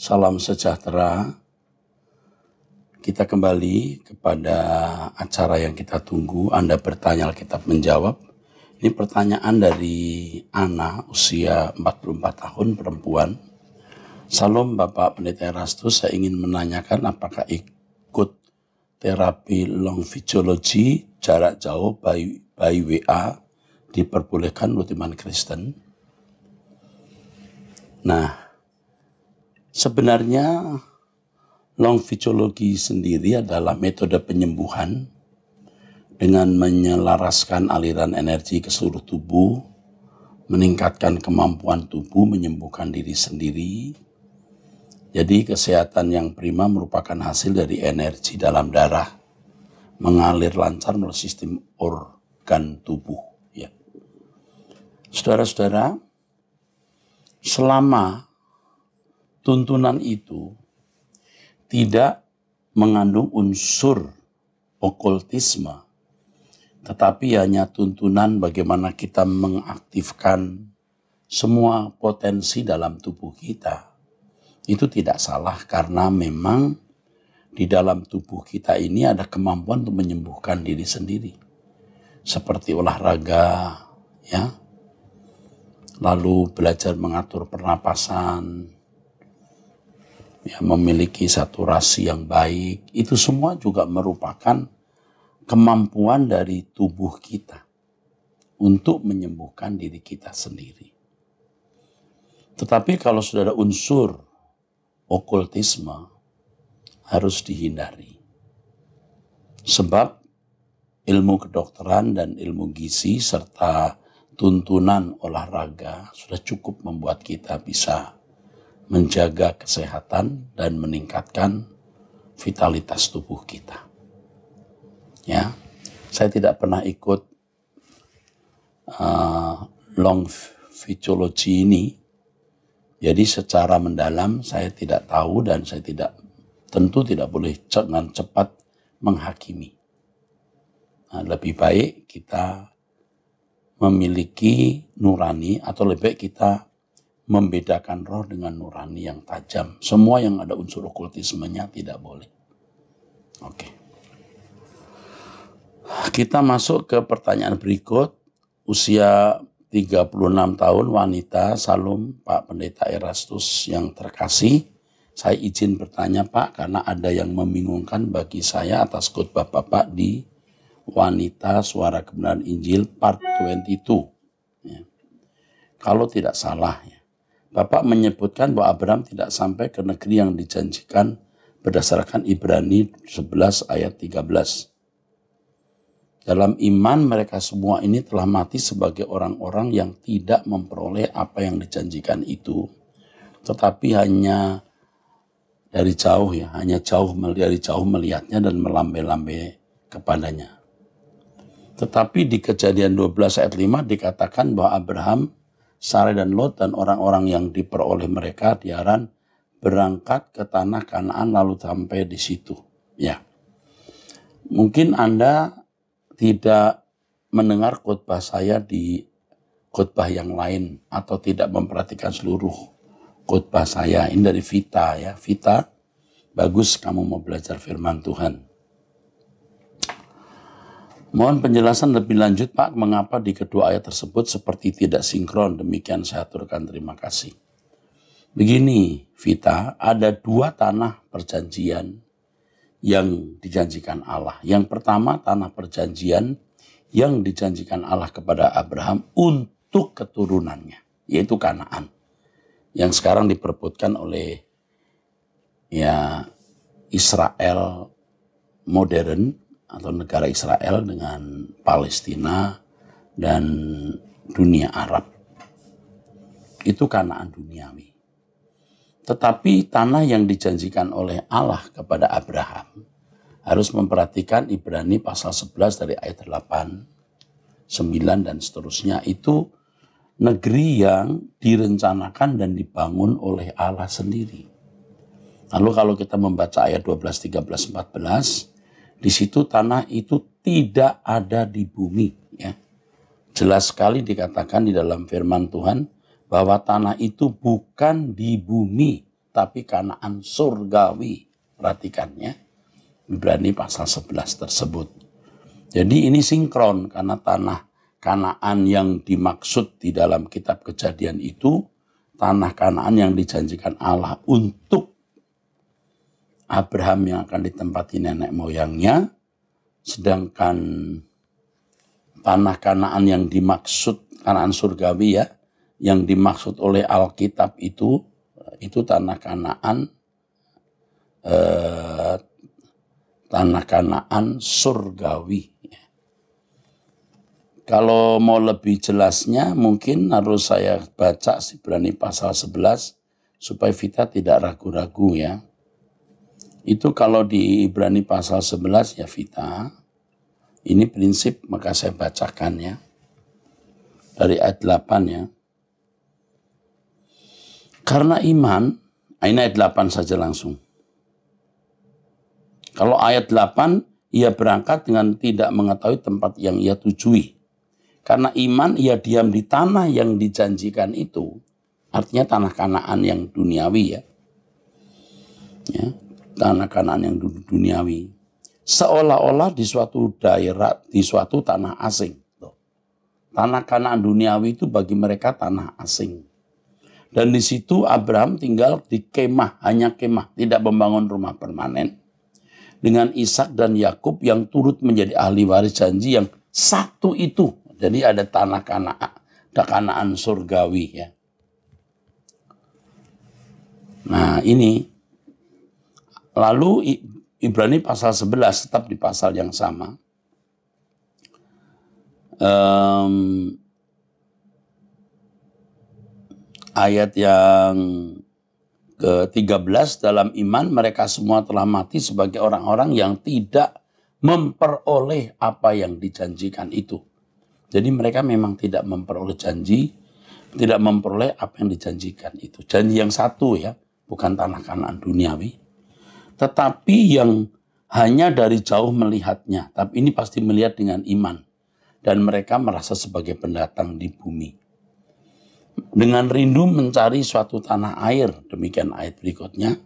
Salam sejahtera. Kita kembali kepada acara yang kita tunggu. Anda bertanya, Alkitab menjawab. Ini pertanyaan dari Ana, usia 44 tahun, perempuan. Salam Bapak Pendeta Erastus, saya ingin menanyakan apakah ikut terapi long physiology jarak jauh by WA diperbolehkan menurut iman Kristen? Nah, sebenarnya long physiology sendiri adalah metode penyembuhan dengan menyelaraskan aliran energi ke seluruh tubuh, meningkatkan kemampuan tubuh menyembuhkan diri sendiri. Jadi kesehatan yang prima merupakan hasil dari energi dalam darah mengalir lancar melalui sistem organ tubuh. Ya. Saudara-saudara, selama tuntunan itu tidak mengandung unsur okultisme, tetapi hanya tuntunan bagaimana kita mengaktifkan semua potensi dalam tubuh kita. Itu tidak salah karena memang di dalam tubuh kita ini ada kemampuan untuk menyembuhkan diri sendiri. Seperti olahraga, ya. Lalu belajar mengatur pernapasan, ya, memiliki saturasi yang baik, itu semua juga merupakan kemampuan dari tubuh kita untuk menyembuhkan diri kita sendiri. Tetapi kalau sudah ada unsur okultisme, harus dihindari. Sebab ilmu kedokteran dan ilmu gizi serta tuntunan olahraga sudah cukup membuat kita bisa menjaga kesehatan dan meningkatkan vitalitas tubuh kita. Ya, saya tidak pernah ikut long physiology ini, jadi secara mendalam saya tidak tahu dan saya tentu tidak boleh dengan cepat menghakimi. Nah, lebih baik kita memiliki nurani atau lebih baik kita membedakan roh dengan nurani yang tajam. Semua yang ada unsur okultismenya tidak boleh. Oke. Kita masuk ke pertanyaan berikut. Usia 36 tahun, wanita, salam Pak Pendeta Erastus yang terkasih. Saya izin bertanya Pak, karena ada yang membingungkan bagi saya atas khotbah Bapak di Wanita Suara Kebenaran Injil part 22. Ya. Kalau tidak salah, ya, Bapak menyebutkan bahwa Abraham tidak sampai ke negeri yang dijanjikan berdasarkan Ibrani 11 ayat 13. Dalam iman mereka semua ini telah mati sebagai orang-orang yang tidak memperoleh apa yang dijanjikan itu. Tetapi hanya dari jauh, ya, dari jauh melihatnya dan melambai-lambai kepadanya. Tetapi di Kejadian 12 ayat 5 dikatakan bahwa Abraham, Sarai dan Lot dan orang-orang yang diperoleh mereka di Haran berangkat ke tanah Kanaan lalu sampai di situ. Ya, mungkin Anda tidak mendengar khotbah saya di khotbah yang lain atau tidak memperhatikan seluruh khotbah saya. Ini dari Vita, ya. Vita, bagus kamu mau belajar firman Tuhan. Mohon penjelasan lebih lanjut Pak, mengapa di kedua ayat tersebut seperti tidak sinkron. Demikian saya aturkan, terima kasih. Begini Vita, ada dua tanah perjanjian yang dijanjikan Allah. Yang pertama tanah perjanjian yang dijanjikan Allah kepada Abraham untuk keturunannya, yaitu Kanaan. Yang sekarang diperebutkan oleh Israel modern atau negara Israel dengan Palestina dan dunia Arab. Itu Kanaan duniawi. Tetapi tanah yang dijanjikan oleh Allah kepada Abraham harus memperhatikan Ibrani pasal 11 dari ayat 8, 9 dan seterusnya. Itu negeri yang direncanakan dan dibangun oleh Allah sendiri. Lalu kalau kita membaca ayat 12, 13, 14, di situ tanah itu tidak ada di bumi, ya. Jelas sekali dikatakan di dalam firman Tuhan bahwa tanah itu bukan di bumi, tapi Kanaan surgawi. Perhatikannya, Ibrani pasal 11 tersebut. Jadi ini sinkron karena tanah Kanaan yang dimaksud di dalam kitab Kejadian itu tanah Kanaan yang dijanjikan Allah untuk Abraham yang akan ditempati nenek moyangnya, sedangkan tanah Kanaan yang dimaksud Kanaan surgawi ya, yang dimaksud oleh Alkitab itu tanah Kanaan surgawi. Kalau mau lebih jelasnya mungkin harus saya baca Ibrani pasal 11 supaya Vita tidak ragu-ragu ya. Itu kalau di Ibrani pasal 11 ya Vita, ini prinsip maka saya bacakan ya. Dari ayat 8 ya. Karena iman, ini ayat 8 saja langsung. Kalau ayat 8, ia berangkat dengan tidak mengetahui tempat yang ia tujui. Karena iman ia diam di tanah yang dijanjikan itu. Artinya tanah Kanaan yang duniawi ya. Tanah Kanaan yang duniawi. Seolah-olah di suatu daerah, di suatu tanah asing. Tanah Kanaan duniawi itu bagi mereka tanah asing. Dan di situ Abraham tinggal di kemah, hanya kemah, tidak membangun rumah permanen. Dengan Ishak dan Yakub yang turut menjadi ahli waris janji yang satu itu. Jadi ada tanah Kanaan surgawi ya. Nah ini. Lalu Ibrani pasal 11 tetap di pasal yang sama. Ayat yang ke-13, dalam iman mereka semua telah mati sebagai orang-orang yang tidak memperoleh apa yang dijanjikan itu. Jadi mereka memang tidak memperoleh janji, tidak memperoleh apa yang dijanjikan itu. Janji yang satu ya, bukan tanah Kanaan duniawi. Tetapi yang hanya dari jauh melihatnya, tapi ini pasti melihat dengan iman. Dan mereka merasa sebagai pendatang di bumi. Dengan rindu mencari suatu tanah air, demikian ayat berikutnya.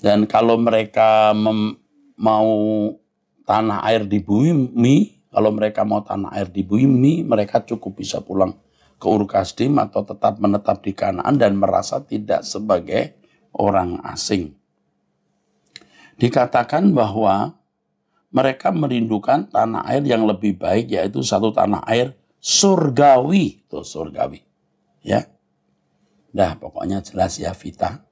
Dan kalau mereka mau tanah air di bumi, kalau mereka mau tanah air di bumi, mereka cukup bisa pulang ke Ur Kasdim atau tetap menetap di Kanaan dan merasa tidak sebagai orang asing. Dikatakan bahwa mereka merindukan tanah air yang lebih baik, yaitu satu tanah air surgawi. Tuh surgawi. Ya. Dah pokoknya jelas ya Vita.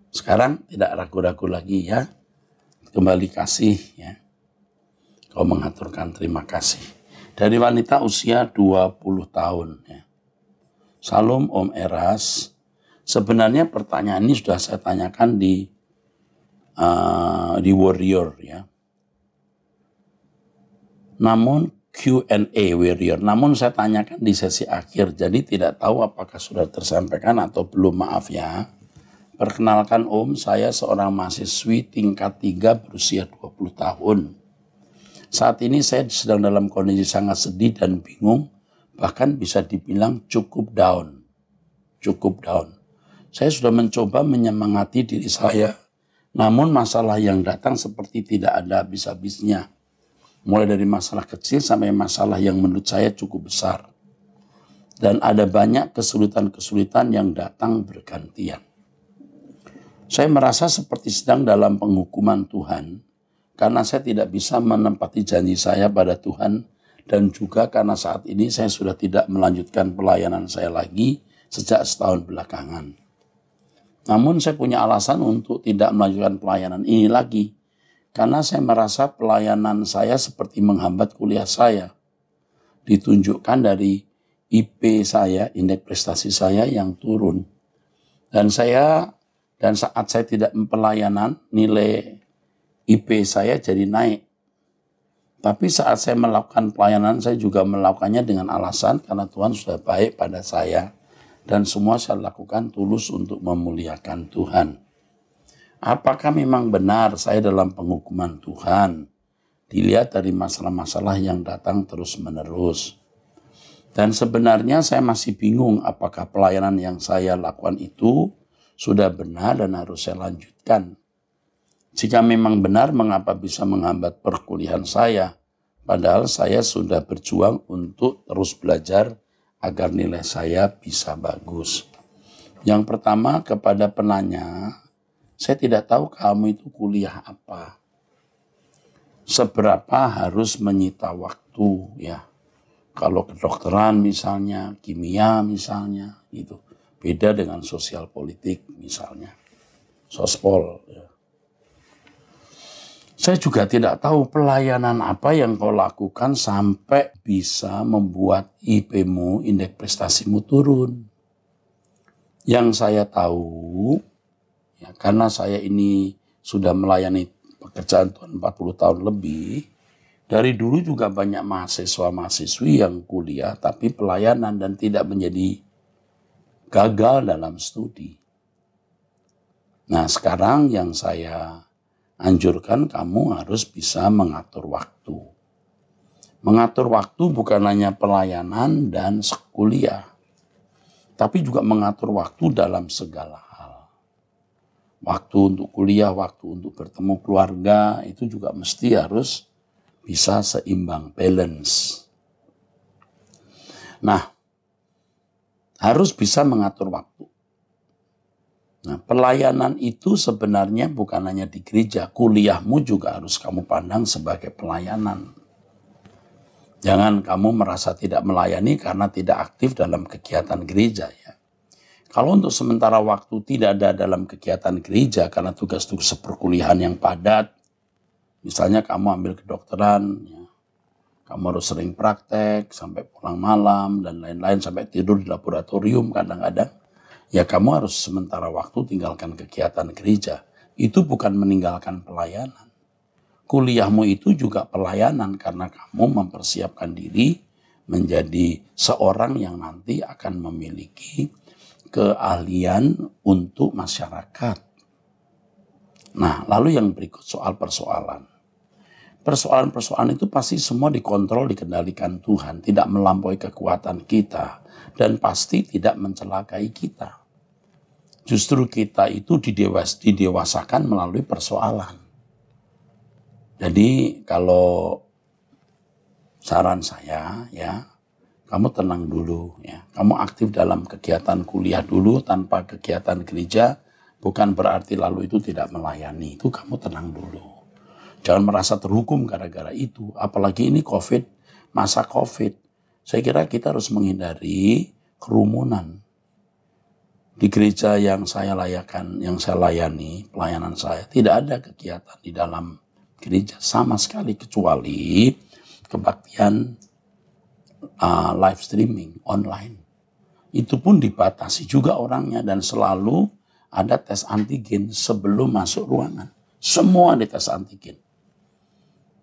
Sekarang tidak ragu-ragu lagi ya. Kembali kasih ya. Kau mengaturkan terima kasih. Dari wanita usia 20 tahun ya. Salam Om Eras. Sebenarnya pertanyaan ini sudah saya tanyakan di Warrior ya. Namun Q&A Warrior. Namun saya tanyakan di sesi akhir. Jadi tidak tahu apakah sudah tersampaikan atau belum, maaf ya. Perkenalkan Om, saya seorang mahasiswi tingkat 3 berusia 20 tahun. Saat ini saya sedang dalam kondisi sangat sedih dan bingung, bahkan bisa dibilang cukup down. Cukup down. Saya sudah mencoba menyemangati diri saya, namun masalah yang datang seperti tidak ada habis-habisnya. Mulai dari masalah kecil sampai masalah yang menurut saya cukup besar. Dan ada banyak kesulitan-kesulitan yang datang bergantian. Saya merasa seperti sedang dalam penghukuman Tuhan, karena saya tidak bisa menempati janji saya pada Tuhan, dan juga karena saat ini saya sudah tidak melanjutkan pelayanan saya lagi sejak setahun belakangan. Namun saya punya alasan untuk tidak melanjutkan pelayanan ini lagi, karena saya merasa pelayanan saya seperti menghambat kuliah saya. Ditunjukkan dari IP saya, indeks prestasi saya yang turun. Dan saat saya tidak pelayanan, nilai IP saya jadi naik. Tapi saat saya melakukan pelayanan, saya juga melakukannya dengan alasan karena Tuhan sudah baik pada saya. Dan semua saya lakukan tulus untuk memuliakan Tuhan. Apakah memang benar saya dalam penghukuman Tuhan? Dilihat dari masalah-masalah yang datang terus-menerus. Dan sebenarnya saya masih bingung apakah pelayanan yang saya lakukan itu sudah benar dan harus saya lanjutkan. Jika memang benar, mengapa bisa menghambat perkuliahan saya? Padahal saya sudah berjuang untuk terus belajar agar nilai saya bisa bagus. Yang pertama, kepada penanya, saya tidak tahu kamu itu kuliah apa. Seberapa harus menyita waktu, ya. Kalau kedokteran misalnya, kimia misalnya, itu beda dengan sosial politik misalnya, sospol. Ya. Saya juga tidak tahu pelayanan apa yang kau lakukan sampai bisa membuat IP-mu, indeks prestasimu turun. Yang saya tahu, ya, karena saya ini sudah melayani pekerjaan Tuhan 40 tahun lebih, dari dulu juga banyak mahasiswa-mahasiswi yang kuliah tapi pelayanan dan tidak menjadi gagal dalam studi. Nah, sekarang yang saya anjurkan, kamu harus bisa mengatur waktu. Mengatur waktu bukan hanya pelayanan dan kuliah, tapi juga mengatur waktu dalam segala hal. Waktu untuk kuliah, waktu untuk bertemu keluarga, itu juga mesti harus bisa seimbang, balance. Nah, harus bisa mengatur waktu. Nah, pelayanan itu sebenarnya bukan hanya di gereja, kuliahmu juga harus kamu pandang sebagai pelayanan. Jangan kamu merasa tidak melayani karena tidak aktif dalam kegiatan gereja, ya. Kalau untuk sementara waktu tidak ada dalam kegiatan gereja karena tugas-tugas perkuliahan yang padat, misalnya kamu ambil kedokteran, ya, kamu harus sering praktek sampai pulang malam dan lain-lain, sampai tidur di laboratorium kadang-kadang, ya kamu harus sementara waktu tinggalkan kegiatan gereja. Itu bukan meninggalkan pelayanan. Kuliahmu itu juga pelayanan karena kamu mempersiapkan diri menjadi seorang yang nanti akan memiliki keahlian untuk masyarakat. Nah, lalu yang berikut soal persoalan. Persoalan-persoalan itu pasti semua dikontrol, dikendalikan Tuhan, tidak melampaui kekuatan kita, dan pasti tidak mencelakai kita. Justru kita itu didewasakan melalui persoalan. Jadi kalau saran saya, ya, kamu tenang dulu, ya. Kamu aktif dalam kegiatan kuliah dulu tanpa kegiatan gereja, bukan berarti lalu itu tidak melayani. Itu kamu tenang dulu. Jangan merasa terhukum gara-gara itu. Apalagi ini COVID, masa COVID. Saya kira kita harus menghindari kerumunan. Di gereja yang saya layani, pelayanan saya, tidak ada kegiatan di dalam gereja sama sekali kecuali kebaktian live streaming online. Itu pun dibatasi juga orangnya dan selalu ada tes antigen sebelum masuk ruangan. Semua dites antigen.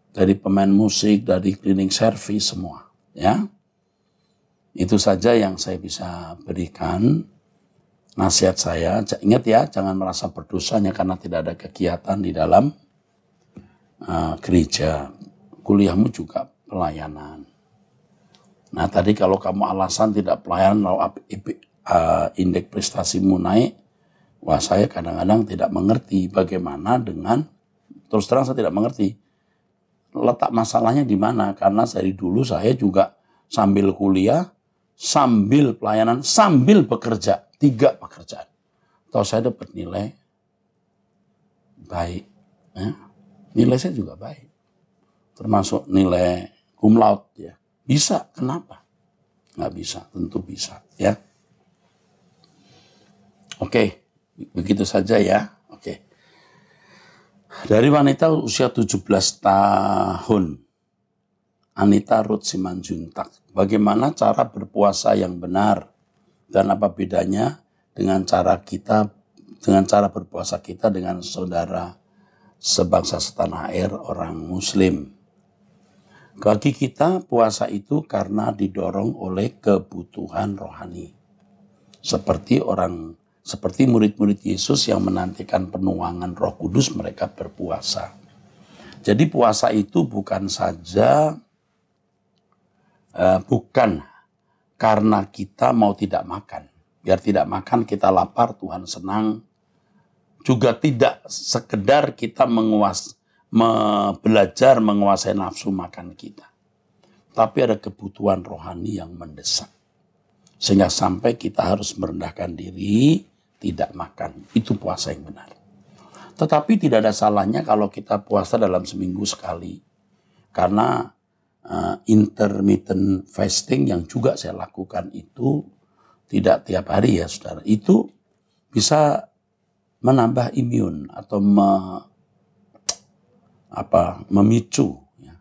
Dari pemain musik, dari cleaning service, semua. Ya, itu saja yang saya bisa berikan. Nasihat saya, ingat ya, jangan merasa berdosanya karena tidak ada kegiatan di dalam gereja. Kuliahmu juga pelayanan. Nah, tadi kalau kamu alasan tidak pelayanan, lalu indeks prestasimu naik, wah, saya kadang-kadang tidak mengerti bagaimana dengan, terus terang saya tidak mengerti letak masalahnya di mana, karena dari dulu saya juga sambil kuliah, sambil pelayanan, sambil bekerja, 3 pekerjaan. Tahu saya dapat nilai baik, ya. Nilai saya juga baik, termasuk nilai cum laude, ya. Bisa, kenapa? Nggak bisa, tentu bisa, ya. Oke, begitu saja ya. Oke. Dari wanita usia 17 tahun, Anita Ruth Simanjuntak, bagaimana cara berpuasa yang benar dan apa bedanya dengan cara berpuasa kita dengan saudara sebangsa setanah air orang Muslim? Bagi kita, puasa itu karena didorong oleh kebutuhan rohani. Seperti murid-murid Yesus yang menantikan penuangan Roh Kudus, mereka berpuasa. Jadi puasa itu bukan karena kita mau tidak makan. Biar tidak makan kita lapar, Tuhan senang, juga tidak sekedar kita belajar menguasai nafsu makan kita. Tapi ada kebutuhan rohani yang mendesak. Sehingga sampai kita harus merendahkan diri, tidak makan. Itu puasa yang benar. Tetapi tidak ada salahnya kalau kita puasa dalam seminggu sekali. Karena intermittent fasting yang juga saya lakukan itu tidak tiap hari ya saudara. Itu bisa menambah imun atau memicu ya,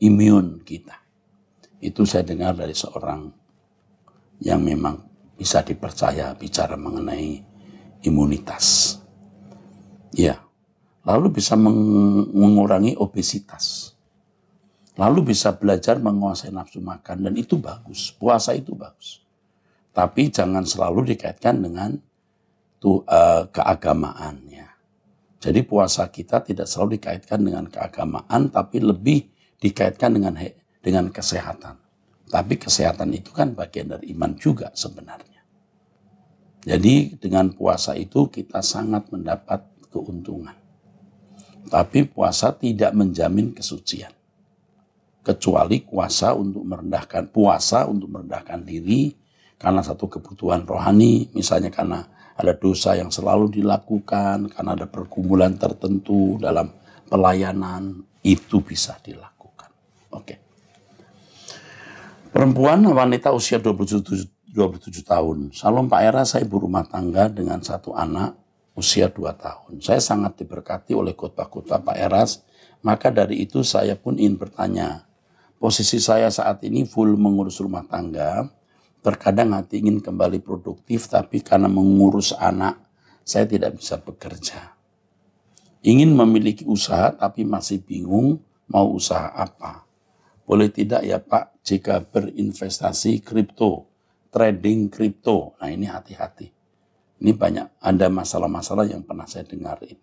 imun kita. Itu saya dengar dari seorang yang memang bisa dipercaya bicara mengenai imunitas. Ya, lalu bisa mengurangi obesitas. Lalu bisa belajar menguasai nafsu makan dan itu bagus. Puasa itu bagus. Tapi jangan selalu dikaitkan dengan keagamaan ya. Jadi puasa kita tidak selalu dikaitkan dengan keagamaan, tapi lebih dikaitkan dengan kesehatan. Tapi kesehatan itu kan bagian dari iman juga sebenarnya. Jadi dengan puasa itu kita sangat mendapat keuntungan. Tapi puasa tidak menjamin kesucian. Kecuali puasa untuk merendahkan diri karena satu kebutuhan rohani, misalnya karena ada dosa yang selalu dilakukan, karena ada pergumulan tertentu dalam pelayanan, itu bisa dilakukan. Oke. Perempuan wanita usia 27 tahun. Salam Pak Era, saya berumah tangga dengan satu anak usia 2 tahun. Saya sangat diberkati oleh khotbah-khotbah Pak Eras, maka dari itu saya pun ingin bertanya. Posisi saya saat ini full mengurus rumah tangga, terkadang hati ingin kembali produktif, tapi karena mengurus anak, saya tidak bisa bekerja. Ingin memiliki usaha, tapi masih bingung mau usaha apa. Boleh tidak ya Pak, jika berinvestasi kripto, trading kripto. Nah ini hati-hati. Ini banyak, ada masalah-masalah yang pernah saya dengar ini.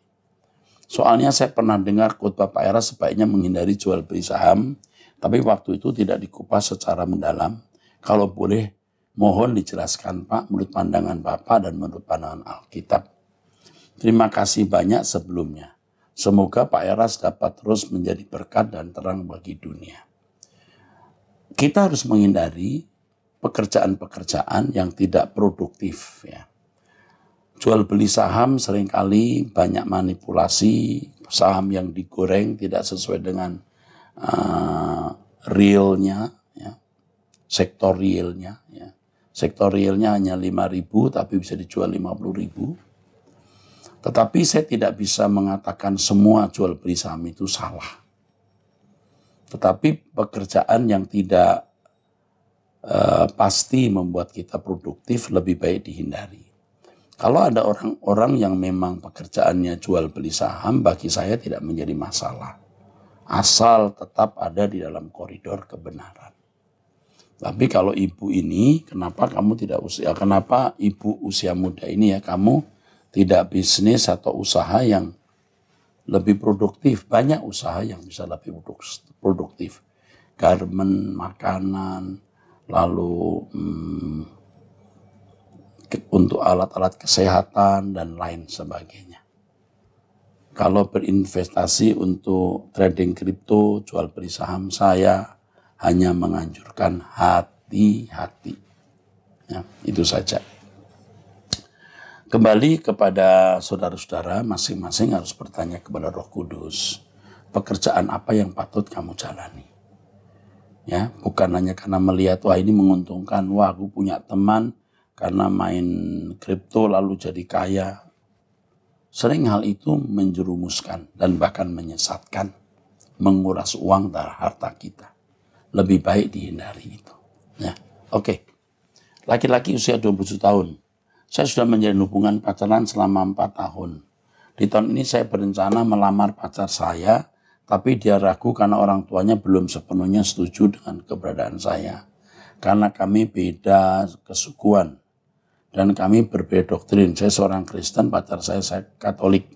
Soalnya saya pernah dengar khotbah Pak Era sebaiknya menghindari jual beli saham, tapi waktu itu tidak dikupas secara mendalam. Kalau boleh, mohon dijelaskan Pak menurut pandangan Bapak dan menurut pandangan Alkitab. Terima kasih banyak sebelumnya. Semoga Pak Eras dapat terus menjadi berkat dan terang bagi dunia. Kita harus menghindari pekerjaan-pekerjaan yang tidak produktif ya. Jual beli saham seringkali banyak manipulasi, saham yang digoreng tidak sesuai dengan realnya, ya. Sektor realnya. Ya. Sektor realnya hanya 5.000 tapi bisa dijual 50.000. Tetapi saya tidak bisa mengatakan semua jual beli saham itu salah. Tetapi pekerjaan yang tidak pasti membuat kita produktif lebih baik dihindari. Kalau ada orang-orang yang memang pekerjaannya jual beli saham, bagi saya tidak menjadi masalah. Asal tetap ada di dalam koridor kebenaran. Tapi kalau ibu ini, kenapa ibu usia muda ini ya, kamu tidak bisnis atau usaha yang lebih produktif. Banyak usaha yang bisa lebih produktif. Garmen, makanan, lalu untuk alat-alat kesehatan dan lain sebagainya. Kalau berinvestasi untuk trading kripto, jual beli saham, saya hanya menganjurkan hati-hati. Ya, itu saja. Kembali kepada saudara-saudara, masing-masing harus bertanya kepada Roh Kudus, pekerjaan apa yang patut kamu jalani? Ya, bukan hanya karena melihat wah ini menguntungkan, wah aku punya teman karena main kripto lalu jadi kaya. Sering hal itu menjerumuskan dan bahkan menyesatkan, menguras uang dan harta kita. Lebih baik dihindari itu. Ya, oke. Laki-laki usia 27 tahun. Saya sudah menjalin hubungan pacaran selama 4 tahun. Di tahun ini saya berencana melamar pacar saya, tapi dia ragu karena orang tuanya belum sepenuhnya setuju dengan keberadaan saya. Karena kami beda kesukuan. Dan kami berbeda doktrin. Saya seorang Kristen, pacar saya Katolik.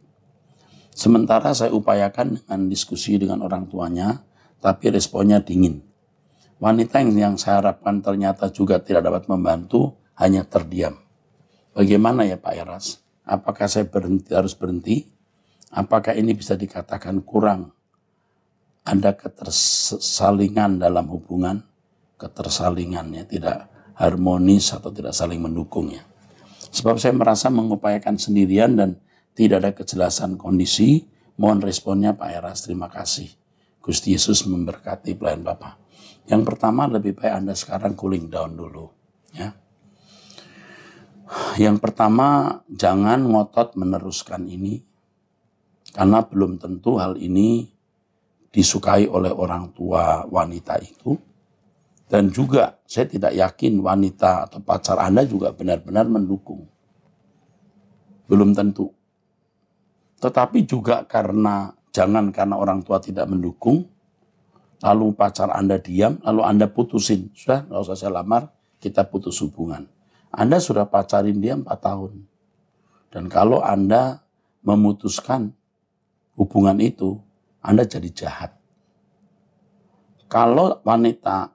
Sementara saya upayakan dengan diskusi dengan orang tuanya, tapi responnya dingin. Wanita yang saya harapkan ternyata juga tidak dapat membantu, hanya terdiam. Bagaimana ya Pak Eras? Apakah saya harus berhenti? Apakah ini bisa dikatakan kurang? Ada ketersalingan dalam hubungan, ketersalingannya tidak harmonis atau tidak saling mendukungnya. Sebab saya merasa mengupayakan sendirian dan tidak ada kejelasan kondisi. Mohon responnya Pak Eras, terima kasih. Gusti Yesus memberkati pelayan Bapak. Yang pertama, lebih baik Anda sekarang cooling down dulu. Ya. Yang pertama, jangan ngotot meneruskan ini. Karena belum tentu hal ini disukai oleh orang tua wanita itu. Dan juga saya tidak yakin wanita atau pacar Anda juga benar-benar mendukung. Belum tentu. Tetapi juga jangan karena orang tua tidak mendukung, lalu pacar Anda diam, lalu Anda putusin. Sudah, nggak usah saya lamar, kita putus hubungan. Anda sudah pacarin dia 4 tahun. Dan kalau Anda memutuskan hubungan itu, Anda jadi jahat. Kalau wanita,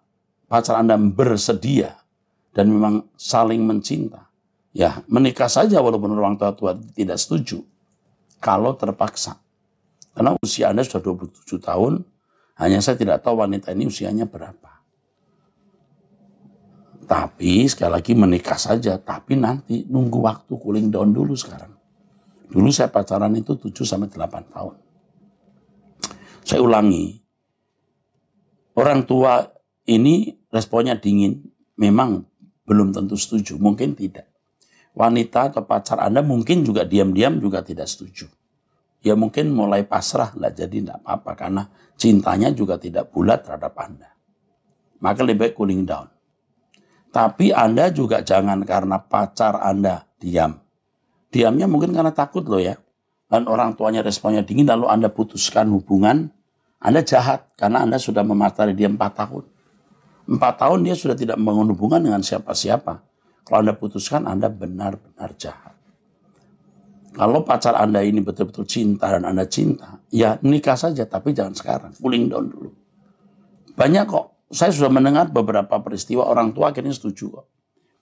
pacar Anda bersedia, dan memang saling mencinta, ya menikah saja walaupun orang tua tidak setuju. Kalau terpaksa. Karena usia Anda sudah 27 tahun, hanya saya tidak tahu wanita ini usianya berapa. Tapi sekali lagi menikah saja, tapi nanti nunggu waktu cooling down dulu sekarang. Dulu saya pacaran itu 7-8 tahun. Saya ulangi, orang tua ini responnya dingin, memang belum tentu setuju, mungkin tidak. Wanita atau pacar Anda mungkin juga diam-diam juga tidak setuju. Ya mungkin mulai pasrah, tidak apa-apa, karena cintanya juga tidak bulat terhadap Anda. Maka lebih baik cooling down. Tapi Anda juga jangan karena pacar Anda diam. Diamnya mungkin karena takut loh ya. Dan orang tuanya responnya dingin, lalu Anda putuskan hubungan, Anda jahat karena Anda sudah mematari dia 4 tahun. 4 tahun dia sudah tidak membangun hubungan dengan siapa-siapa. Kalau Anda putuskan, Anda benar-benar jahat. Kalau pacar Anda ini betul-betul cinta dan Anda cinta, ya nikah saja, tapi jangan sekarang. Cooling down dulu. Banyak kok. Saya sudah mendengar beberapa peristiwa orang tua akhirnya setuju kok.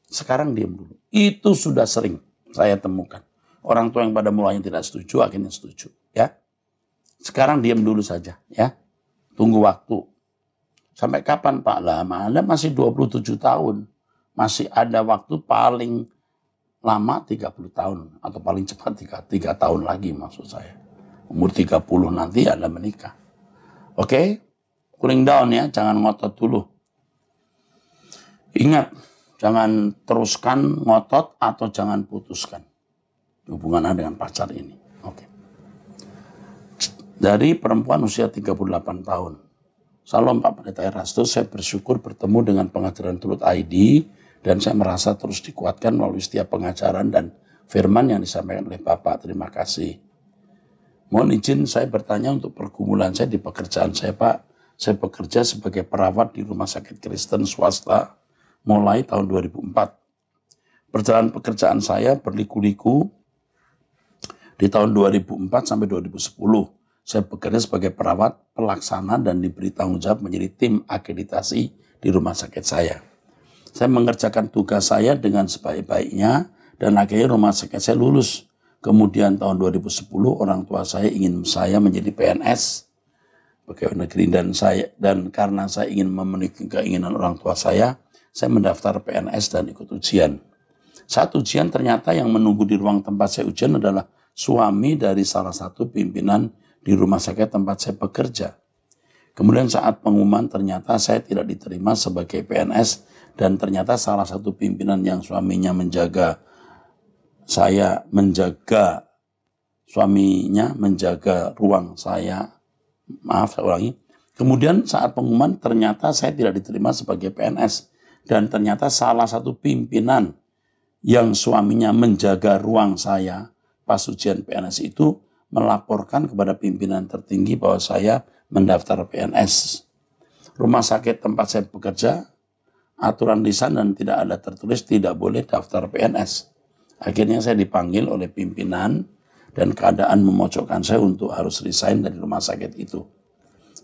Sekarang diam dulu. Itu sudah sering saya temukan. Orang tua yang pada mulanya tidak setuju, akhirnya setuju. Ya. Sekarang diam dulu saja. Ya. Tunggu waktu. Sampai kapan Pak? Lama. Anda masih 27 tahun. Masih ada waktu paling lama 30 tahun. Atau paling cepat 3 tahun lagi maksud saya. Umur 30 nanti Anda menikah. Oke? Cooling down ya, jangan ngotot dulu. Ingat, jangan teruskan ngotot atau jangan putuskan hubungan Anda dengan pacar ini. Oke. Dari perempuan usia 38 tahun. Salam Pak Pendeta Erastus, saya bersyukur bertemu dengan pengajaran Turut ID dan saya merasa terus dikuatkan melalui setiap pengajaran dan firman yang disampaikan oleh Bapak. Terima kasih. Mohon izin saya bertanya untuk pergumulan saya di pekerjaan saya Pak. Saya bekerja sebagai perawat di rumah sakit Kristen swasta mulai tahun 2004. Perjalanan pekerjaan saya berliku-liku di tahun 2004 sampai 2010. Saya bekerja sebagai perawat pelaksana dan diberi tanggung jawab menjadi tim akreditasi di rumah sakit saya. Saya mengerjakan tugas saya dengan sebaik-baiknya dan akhirnya rumah sakit saya lulus. Kemudian tahun 2010 orang tua saya ingin saya menjadi PNS pegawai negeri dan karena saya ingin memenuhi keinginan orang tua saya mendaftar PNS dan ikut ujian. Saat ujian ternyata yang menunggu di ruang tempat saya ujian adalah suami dari salah satu pimpinan di rumah sakit tempat saya bekerja. Kemudian saat pengumuman ternyata saya tidak diterima sebagai PNS dan ternyata salah satu pimpinan yang suaminya menjaga ruang saya. Maaf, saya ulangi. Kemudian saat pengumuman ternyata saya tidak diterima sebagai PNS dan ternyata salah satu pimpinan yang suaminya menjaga ruang saya pas ujian PNS itu melaporkan kepada pimpinan tertinggi bahwa saya mendaftar PNS. Rumah sakit tempat saya bekerja, aturan lisan dan tidak ada tertulis tidak boleh daftar PNS. Akhirnya saya dipanggil oleh pimpinan dan keadaan memojokkan saya untuk harus resign dari rumah sakit itu.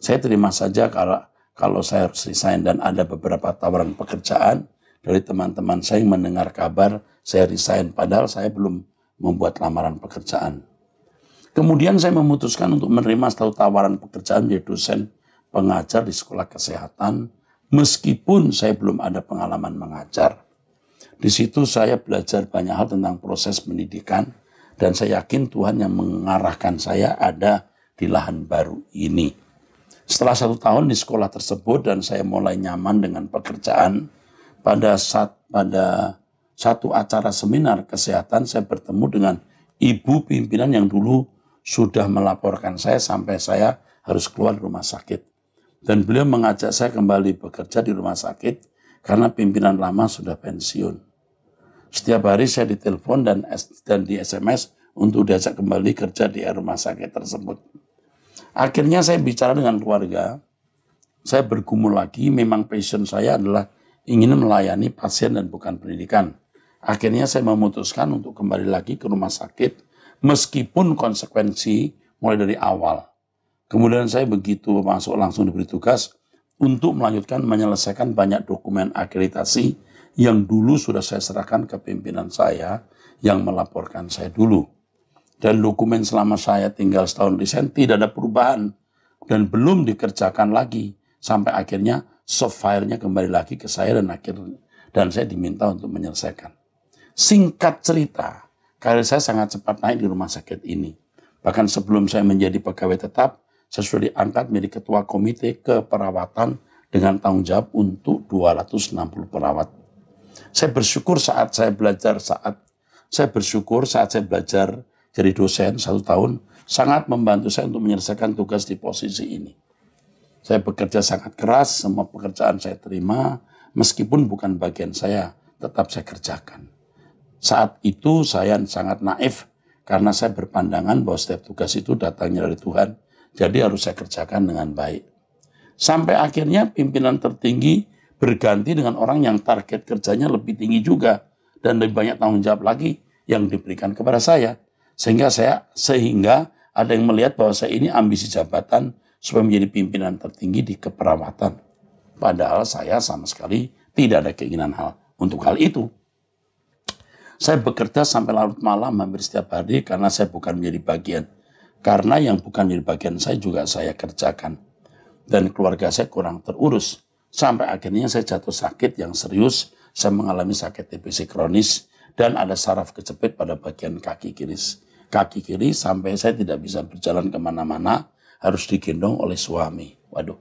Saya terima saja kalau saya harus resign dan ada beberapa tawaran pekerjaan dari teman-teman saya yang mendengar kabar saya resign. Padahal saya belum membuat lamaran pekerjaan. Kemudian saya memutuskan untuk menerima satu tawaran pekerjaan menjadi dosen pengajar di sekolah kesehatan, meskipun saya belum ada pengalaman mengajar. Di situ saya belajar banyak hal tentang proses pendidikan, dan saya yakin Tuhan yang mengarahkan saya ada di lahan baru ini. Setelah 1 tahun di sekolah tersebut dan saya mulai nyaman dengan pekerjaan, pada satu acara seminar kesehatan saya bertemu dengan ibu pimpinan yang dulu sudah melaporkan saya sampai saya harus keluar dari rumah sakit. Dan beliau mengajak saya kembali bekerja di rumah sakit karena pimpinan lama sudah pensiun. Setiap hari saya ditelepon dan di SMS untuk diajak kembali kerja di rumah sakit tersebut. Akhirnya saya bicara dengan keluarga, saya bergumul lagi, memang passion saya adalah ingin melayani pasien dan bukan pendidikan. Akhirnya saya memutuskan untuk kembali lagi ke rumah sakit, meskipun konsekuensi mulai dari awal. Kemudian saya begitu masuk langsung diberi tugas untuk menyelesaikan banyak dokumen akreditasi yang dulu sudah saya serahkan ke pimpinan saya yang melaporkan saya dulu. Dan dokumen selama saya tinggal setahun resign tidak ada perubahan dan belum dikerjakan lagi sampai akhirnya soft file-nya kembali lagi ke saya dan saya diminta untuk menyelesaikan. Singkat cerita, karir saya sangat cepat naik di rumah sakit ini. Bahkan sebelum saya menjadi pegawai tetap, saya sudah diangkat menjadi ketua komite keperawatan dengan tanggung jawab untuk 260 perawat. Saya bersyukur saat saya belajar jadi dosen 1 tahun, sangat membantu saya untuk menyelesaikan tugas di posisi ini. Saya bekerja sangat keras, semua pekerjaan saya terima, meskipun bukan bagian saya, tetap saya kerjakan. Saat itu saya sangat naif, karena saya berpandangan bahwa setiap tugas itu datangnya dari Tuhan, jadi harus saya kerjakan dengan baik. Sampai akhirnya pimpinan tertinggi berganti dengan orang yang target kerjanya lebih tinggi juga, dan lebih banyak tanggung jawab lagi yang diberikan kepada saya. Sehingga ada yang melihat bahwa saya ini ambisi jabatan supaya menjadi pimpinan tertinggi di keperawatan. Padahal saya sama sekali tidak ada keinginan untuk hal itu. Saya bekerja sampai larut malam hampir setiap hari karena saya bukan menjadi bagian. Karena yang bukan menjadi bagian saya juga saya kerjakan. Dan keluarga saya kurang terurus. Sampai akhirnya saya jatuh sakit yang serius. Saya mengalami sakit TBC kronis dan ada saraf kejepit pada bagian kaki kiri sampai saya tidak bisa berjalan kemana-mana, harus digendong oleh suami. Waduh.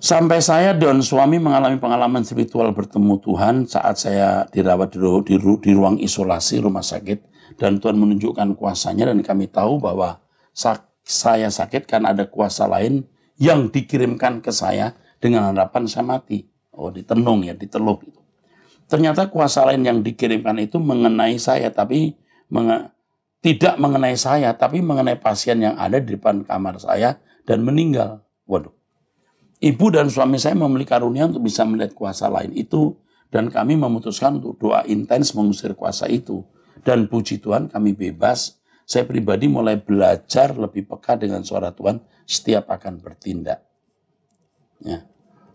Sampai saya dan suami mengalami pengalaman spiritual bertemu Tuhan saat saya dirawat di ruang isolasi rumah sakit, dan Tuhan menunjukkan kuasanya dan kami tahu bahwa saya sakit karena ada kuasa lain yang dikirimkan ke saya dengan harapan saya mati. Oh, diteluh itu. Ternyata kuasa lain yang dikirimkan itu mengenai saya, tapi tidak mengenai saya, tapi mengenai pasien yang ada di depan kamar saya dan meninggal. Waduh. Ibu dan suami saya memiliki karunia untuk bisa melihat kuasa lain itu, dan kami memutuskan untuk doa intens mengusir kuasa itu. Dan puji Tuhan kami bebas. Saya pribadi mulai belajar lebih peka dengan suara Tuhan setiap akan bertindak. Ya.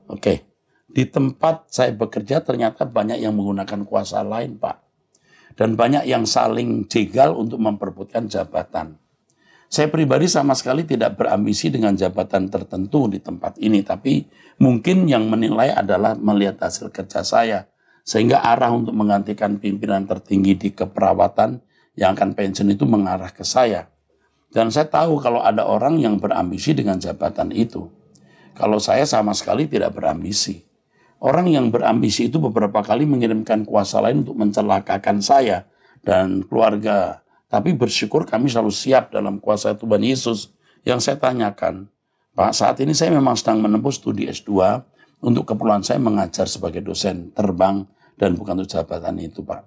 Oke. Di tempat saya bekerja ternyata banyak yang menggunakan kuasa lain, Pak. Dan banyak yang saling jegal untuk memperebutkan jabatan. Saya pribadi sama sekali tidak berambisi dengan jabatan tertentu di tempat ini, tapi mungkin yang menilai adalah melihat hasil kerja saya, sehingga arah untuk menggantikan pimpinan tertinggi di keperawatan yang akan pensiun itu mengarah ke saya. Dan saya tahu kalau ada orang yang berambisi dengan jabatan itu. Kalau saya sama sekali tidak berambisi. Orang yang berambisi itu beberapa kali mengirimkan kuasa lain untuk mencelakakan saya dan keluarga. Tapi bersyukur kami selalu siap dalam kuasa Tuhan Yesus. Yang saya tanyakan, Pak, saat ini saya memang sedang menempuh studi S2 untuk keperluan saya mengajar sebagai dosen terbang dan bukan untuk jabatan itu, Pak.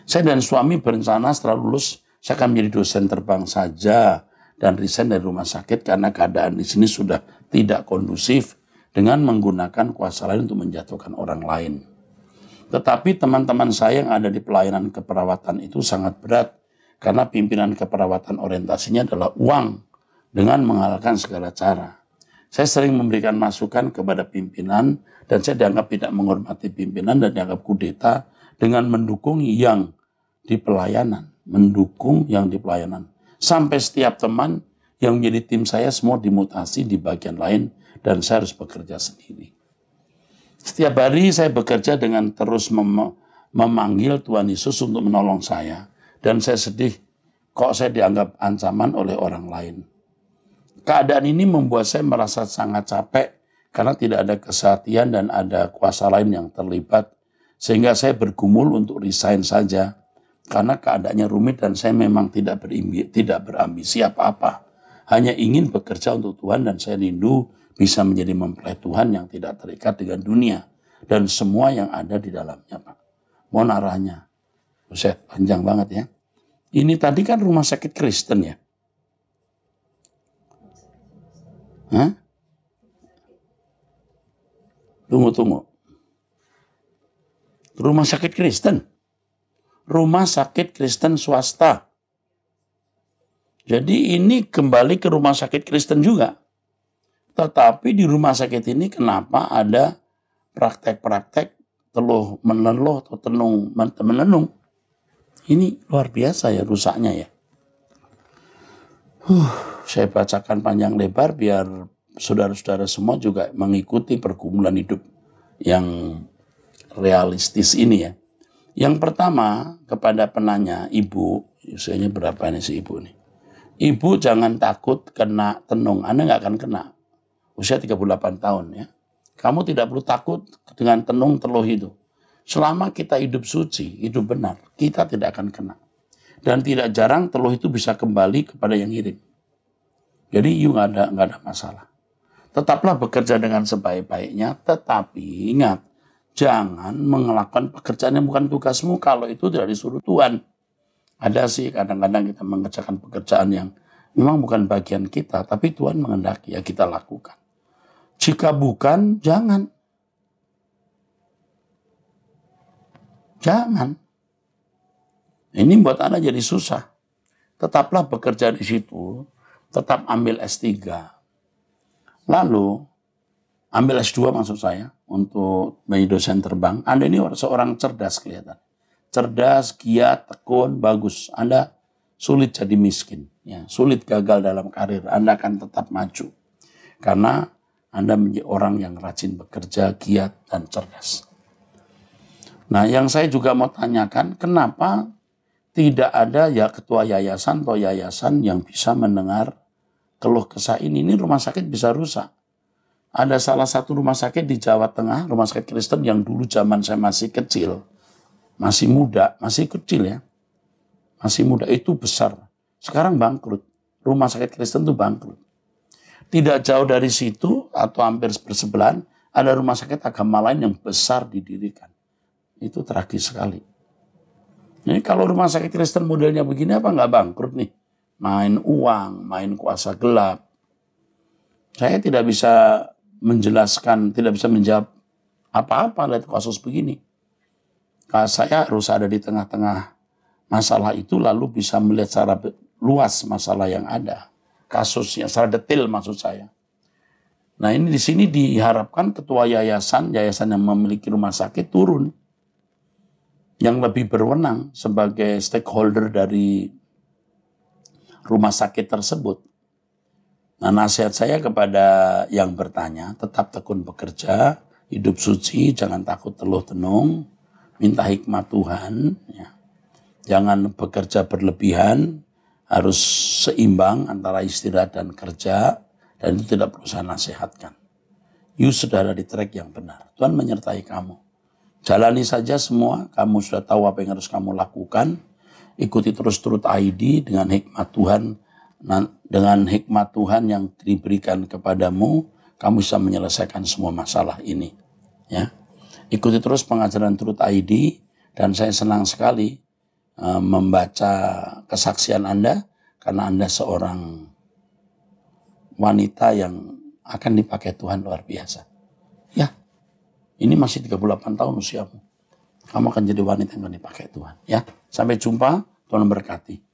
Saya dan suami berencana setelah lulus, saya akan menjadi dosen terbang saja dan resign dari rumah sakit karena keadaan di sini sudah tidak kondusif dengan menggunakan kuasa lain untuk menjatuhkan orang lain. Tetapi teman-teman saya yang ada di pelayanan keperawatan itu sangat berat, karena pimpinan keperawatan orientasinya adalah uang dengan menghalalkan segala cara. Saya sering memberikan masukan kepada pimpinan, dan saya dianggap tidak menghormati pimpinan dan dianggap kudeta dengan mendukung yang di pelayanan, mendukung yang di pelayanan. Sampai setiap teman yang menjadi tim saya semua dimutasi di bagian lain dan saya harus bekerja sendiri. Setiap hari saya bekerja dengan terus memanggil Tuhan Yesus untuk menolong saya. Dan saya sedih, kok saya dianggap ancaman oleh orang lain. Keadaan ini membuat saya merasa sangat capek karena tidak ada kesatian dan ada kuasa lain yang terlibat. Sehingga saya bergumul untuk resign saja. Karena keadaannya rumit dan saya memang tidak berambisi apa-apa. Hanya ingin bekerja untuk Tuhan dan saya rindu bisa menjadi mempelai Tuhan yang tidak terikat dengan dunia. Dan semua yang ada di dalamnya, Pak. Mohon arahnya. Buset, panjang banget ya. Ini tadi kan rumah sakit Kristen ya? Hah? Tunggu. Rumah sakit Kristen. Rumah sakit Kristen swasta. Jadi ini kembali ke rumah sakit Kristen juga. Tetapi di rumah sakit ini kenapa ada praktek-praktek teluh meneluh atau menenung? Ini luar biasa ya rusaknya ya. Saya bacakan panjang lebar biar saudara-saudara semua juga mengikuti pergumulan hidup yang realistis ini ya. Yang pertama kepada penanya, ibu, usianya berapa ini si ibu nih? Ibu jangan takut kena tenung, Anda nggak akan kena. Usia 38 tahun ya. Kamu tidak perlu takut dengan tenung teluh itu. Selama kita hidup suci, hidup benar, kita tidak akan kena. Dan tidak jarang teluh itu bisa kembali kepada yang ngirim. Jadi nggak ada masalah. Tetaplah bekerja dengan sebaik-baiknya, tetapi ingat, jangan melakukan pekerjaan yang bukan tugasmu kalau itu tidak disuruh Tuhan. Ada sih kadang-kadang kita mengerjakan pekerjaan yang memang bukan bagian kita, tapi Tuhan menghendaki ya kita lakukan. Jika bukan, jangan. Jangan. Ini buat Anda jadi susah. Tetaplah bekerja di situ, tetap ambil S3. Lalu, ambil S2 maksud saya, untuk menjadi dosen terbang. Anda ini seorang cerdas kelihatan. Cerdas, giat, tekun, bagus. Anda sulit jadi miskin. Ya, sulit gagal dalam karir. Anda akan tetap maju. Karena Anda menjadi orang yang rajin bekerja, giat, dan cerdas. Nah, yang saya juga mau tanyakan, kenapa tidak ada ya ketua yayasan atau yayasan yang bisa mendengar keluh kesah ini? Ini rumah sakit bisa rusak. Ada salah satu rumah sakit di Jawa Tengah, rumah sakit Kristen yang dulu zaman saya masih kecil, masih muda, masih kecil ya, masih muda, itu besar. Sekarang bangkrut. Rumah sakit Kristen itu bangkrut. Tidak jauh dari situ atau hampir bersebelahan, ada rumah sakit agama lain yang besar didirikan. Itu tragis sekali. Ini kalau rumah sakit Kristen modelnya begini apa nggak bangkrut nih? Main uang, main kuasa gelap. Saya tidak bisa menjelaskan, tidak bisa menjawab apa-apa lihat kasus begini. Saya harus ada di tengah-tengah masalah itu lalu bisa melihat secara luas masalah yang ada. Kasusnya secara detail maksud saya. Nah ini di sini diharapkan ketua yayasan yang memiliki rumah sakit turun. Yang lebih berwenang sebagai stakeholder dari rumah sakit tersebut. Nah, nasihat saya kepada yang bertanya, tetap tekun bekerja, hidup suci, jangan takut teluh tenung, minta hikmat Tuhan. Ya. Jangan bekerja berlebihan, harus seimbang antara istirahat dan kerja, dan itu tidak perlu saya nasihatkan. You sudah ada di track yang benar. Tuhan menyertai kamu. Jalani saja semua, kamu sudah tahu apa yang harus kamu lakukan. Ikuti terus Truth ID dengan hikmat Tuhan. Dengan hikmat Tuhan yang diberikan kepadamu, kamu bisa menyelesaikan semua masalah ini. Ya. Ikuti terus pengajaran Truth ID, dan saya senang sekali membaca kesaksian Anda, karena Anda seorang wanita yang akan dipakai Tuhan luar biasa. Ya. Ini masih 38 tahun usiamu. Kamu akan jadi wanita yang akan dipakai Tuhan. Ya, sampai jumpa. Tuhan memberkati.